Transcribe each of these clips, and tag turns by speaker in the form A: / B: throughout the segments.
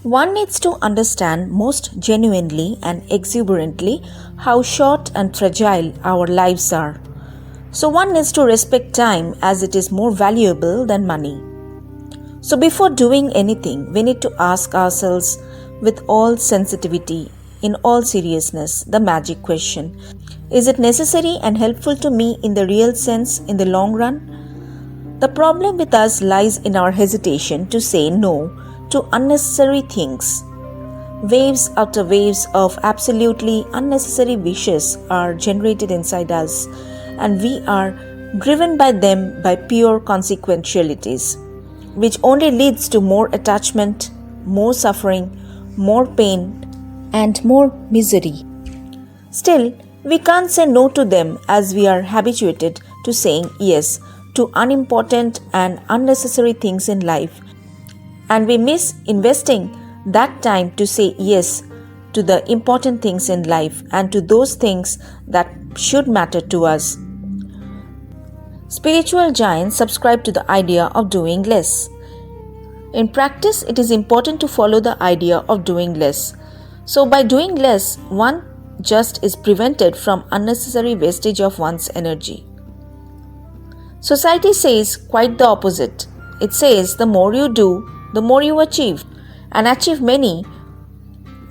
A: One needs to understand most genuinely and exuberantly how short and fragile our lives are. So one needs to respect time as it is more valuable than money. So before doing anything, we need to ask ourselves with all sensitivity, in all seriousness, the magic question. Is it necessary and helpful to me in the real sense in the long run? The problem with us lies in our hesitation to say no to unnecessary things. Waves after waves of absolutely unnecessary wishes are generated inside us, and we are driven by them by pure consequentialities, which only leads to more attachment, more suffering, more pain, and more misery. Still, we can't say no to them as we are habituated to saying yes to unimportant and unnecessary things in life, and we miss investing that time to say yes to the important things in life and to those things that should matter to us. Spiritual giants subscribe to the idea of doing less. In practice, it is important to follow the idea of doing less. So, by doing less, one just is prevented from unnecessary wastage of one's energy. Society says quite the opposite. It says the more you do, the more you achieve, and achieve many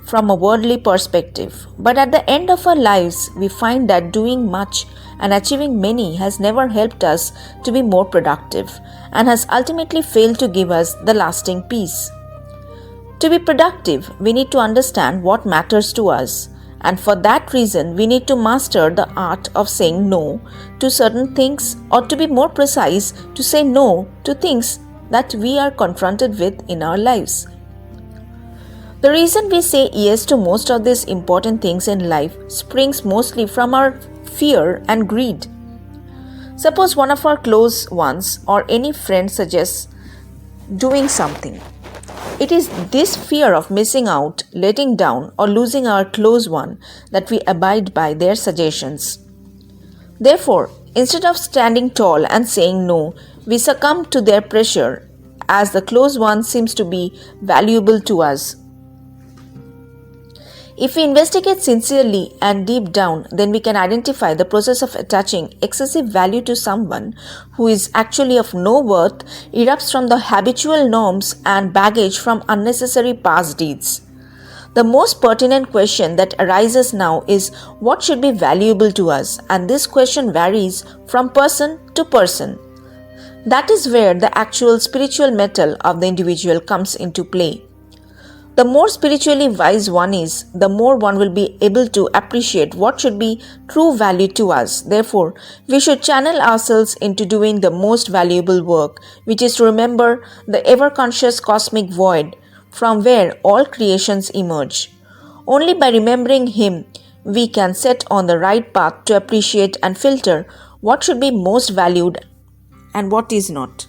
A: from a worldly perspective. But at the end of our lives, we find that doing much and achieving many has never helped us to be more productive and has ultimately failed to give us the lasting peace. To be productive, we need to understand what matters to us, and for that reason, we need to master the art of saying no to certain things, or to be more precise, to say no to things that we are confronted with in our lives. The reason we say yes to most of these important things in life springs mostly from our fear and greed. Suppose one of our close ones or any friend suggests doing something. It is this fear of missing out, letting down, or losing our close one that we abide by their suggestions. Therefore, instead of standing tall and saying no, we succumb to their pressure as the close one seems to be valuable to us. If we investigate sincerely and deep down, then we can identify the process of attaching excessive value to someone who is actually of no worth erupts from the habitual norms and baggage from unnecessary past deeds. The most pertinent question that arises now is what should be valuable to us, and this question varies from person to person. That is where the actual spiritual mettle of the individual comes into play. The more spiritually wise one is, the more one will be able to appreciate what should be true value to us. Therefore, we should channel ourselves into doing the most valuable work, which is to remember the ever-conscious cosmic void from where all creations emerge. Only by remembering Him, we can set on the right path to appreciate and filter what should be most valued and what is not.